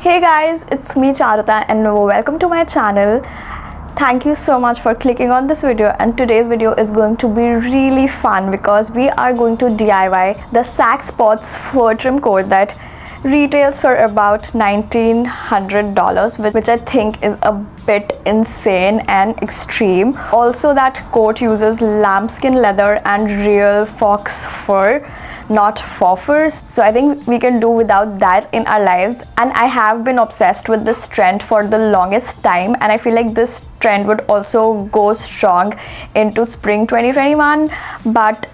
Hey guys, it's me Charuta and welcome to my channel. Thank you so much for clicking on this video, and today's video is going to be really fun because we are going to DIY the SAKS POTTS fur trim coat that retails for about $1,900, which I think is a bit insane and extreme. Also, that coat uses lambskin leather and real fox fur, not faux furs, so I think we can do without that in our lives. And I have been obsessed with this trend for the longest time, and I feel like this trend would also go strong into spring 2021, but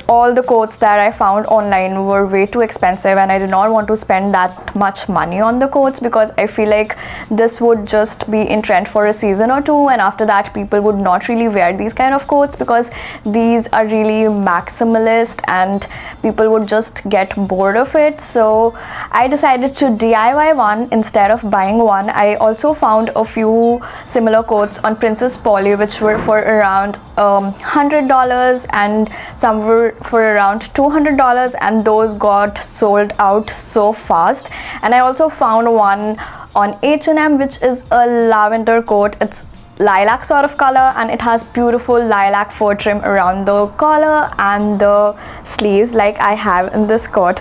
all the coats that I found online were way too expensive, and I did not want to spend that much money on the coats because I feel like this would just be in trend for a season or two, and after that people would not really wear these kind of coats because these are really maximalist and people would just get bored of it. So I decided to DIY one instead of buying one. I also found a few similar coats on Princess Polly which were for around $100 and some were for around $200, and those got sold out so fast. And I also found one on H&M which is a lavender coat. It's lilac sort of color and it has beautiful lilac fur trim around the collar and the sleeves like I have in this coat.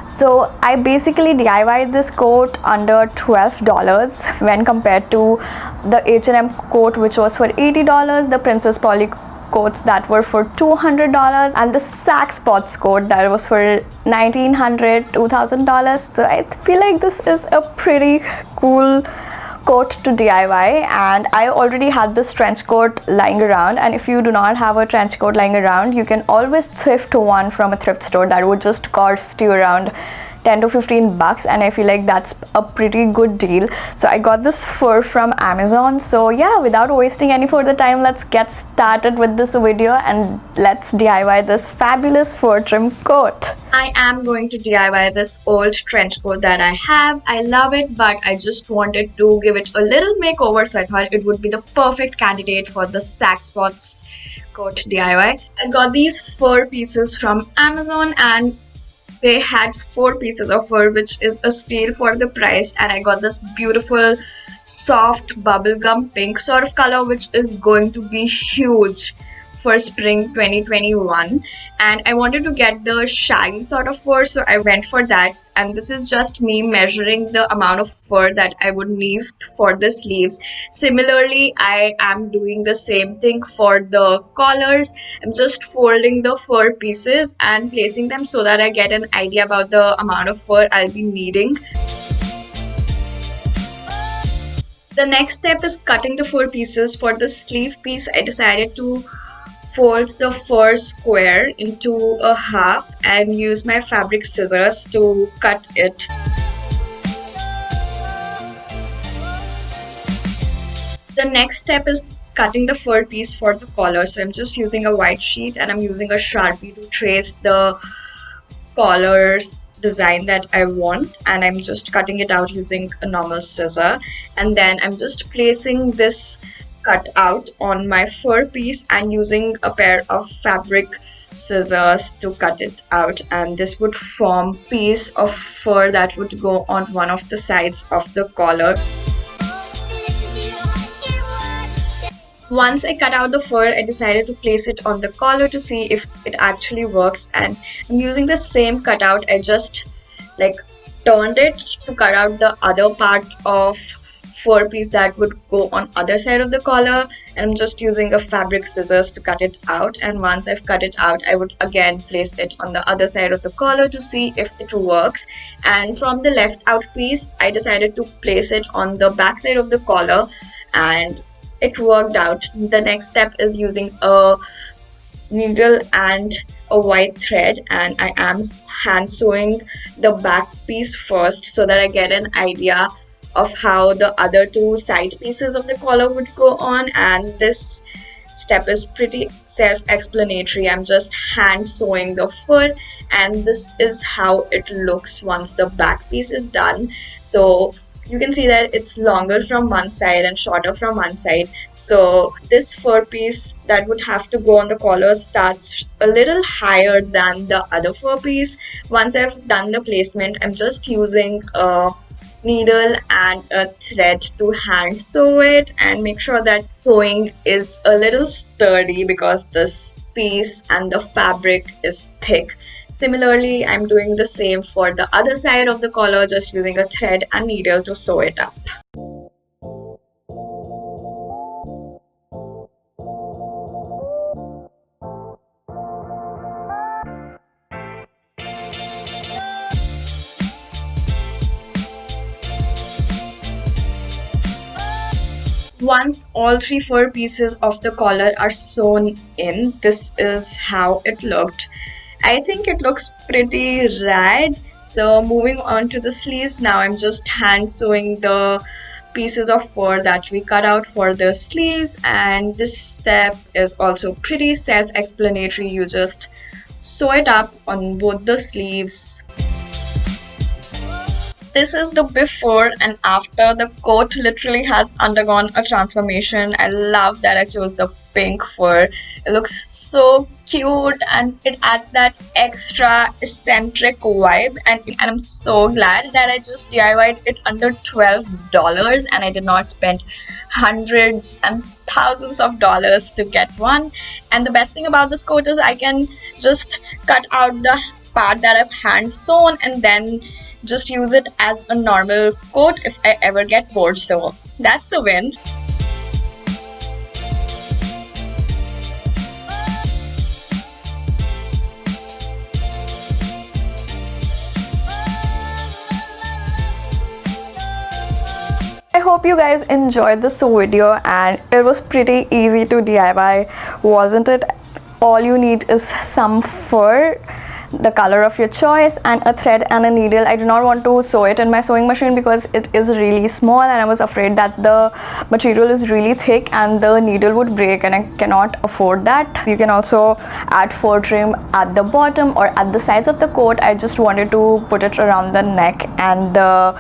So I basically DIYed this coat under $12 when compared to the H&M coat which was for $80, the Princess Polly coats that were for $200, and the SAKS POTTS coat that was for $1,900, $2,000. So I feel like this is a pretty cool coat to DIY, and I already had this trench coat lying around, and if you do not have a trench coat lying around, you can always thrift one from a thrift store that would just cost you around 10 to 15 bucks, and I feel like that's a pretty good deal. So I got this fur from Amazon. So yeah, without wasting any further time, let's get started with this video and let's DIY this fabulous fur trim coat. I am going to DIY this old trench coat that I have. I love it, but I just wanted to give it a little makeover, so I thought it would be the perfect candidate for the SAKS POTTS coat DIY. I got these fur pieces from Amazon, and they had 4 pieces of fur, which is a steal for the price. And I got this beautiful soft bubblegum pink sort of color, which is going to be huge for spring 2021. And I wanted to get the shaggy sort of fur, so I went for that. And this is just me measuring the amount of fur that I would need for the sleeves. Similarly, I am doing the same thing for the collars. I'm just folding the fur pieces and placing them so that I get an idea about the amount of fur I'll be needing. The next step is cutting the fur pieces. For the sleeve piece, I decided to fold the fur square into a half and use my fabric scissors to cut it. The next step is cutting the fur piece for the collar. So I'm just using a white sheet and I'm using a Sharpie to trace the collar's design that I want, and I'm just cutting it out using a normal scissor. And then I'm just placing this cut out on my fur piece and using a pair of fabric scissors to cut it out, and this would form a piece of fur that would go on one of the sides of the collar. Once I cut out the fur, I decided to place it on the collar to see if it actually works, and I'm using the same cutout. I just turned it to cut out the other part of fur piece that would go on other side of the collar, and I'm just using a fabric scissors to cut it out. And once I've cut it out, I would again place it on the other side of the collar to see if it works. And from the left out piece, I decided to place it on the back side of the collar, and it worked out. The next step is using a needle and a white thread, and I am hand sewing the back piece first so that I get an idea of how the other 2 side pieces of the collar would go on. And this step is pretty self-explanatory. I'm just hand sewing the fur, and this is how it looks once the back piece is done. So you can see that it's longer from one side and shorter from one side. So this fur piece that would have to go on the collar starts a little higher than the other fur piece. Once I've done the placement, I'm just using a needle and a thread to hand sew it, and make sure that sewing is a little sturdy because this piece and the fabric is thick. Similarly, I'm doing the same for the other side of the collar, just using a thread and needle to sew it up. Once all 3 fur pieces of the collar are sewn in, this is how it looked. I think it looks pretty rad. So moving on to the sleeves, now I'm just hand sewing the pieces of fur that we cut out for the sleeves, and this step is also pretty self-explanatory. You just sew it up on both the sleeves. This is the before and after. The coat literally has undergone a transformation. I love that I chose the pink fur. It looks so cute and it adds that extra eccentric vibe, and I'm so glad that I just DIY'd it under $12 and I did not spend hundreds and thousands of dollars to get one. And the best thing about this coat is I can just cut out the part that I've hand sewn and then just use it as a normal coat if I ever get bored. So that's a win. I hope you guys enjoyed this video, and it was pretty easy to DIY, wasn't it? All you need is some fur, the color of your choice, and a thread and a needle. I do not want to sew it in my sewing machine because it is really small and I was afraid that the material is really thick and the needle would break, and I cannot afford that. You can also add fur trim at the bottom or at the sides of the coat. I just wanted to put it around the neck and the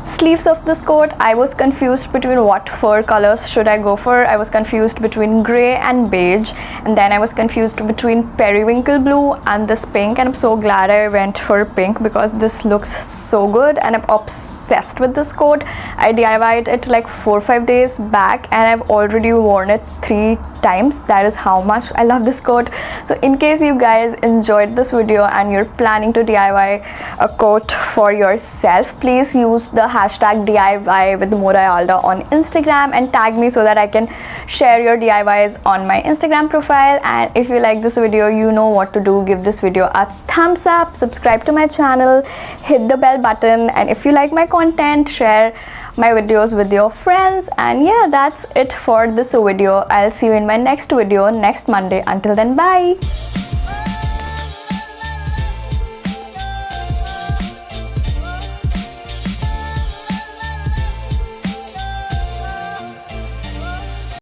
sleeves of this coat. I was confused between what fur colors should I go for. I was confused between gray and beige, and then I was confused between periwinkle blue and this pink, and I'm so glad I went for pink because this looks so good and I'm obsessed with this coat. I DIY'd it like 4 or 5 days back and I've already worn it 3 times. That is how much I love this coat. So in case you guys enjoyed this video and you're planning to DIY a coat for yourself, please use the hashtag DIY with MODA YALDA on Instagram and tag me so that I can share your DIYs on my Instagram profile. And if you like this video, you know what to do. Give this video a thumbs up, subscribe to my channel, hit the bell button, and if you like my content, share my videos with your friends. And yeah, that's it for this video. I'll see you in my next video next Monday. Until then, bye.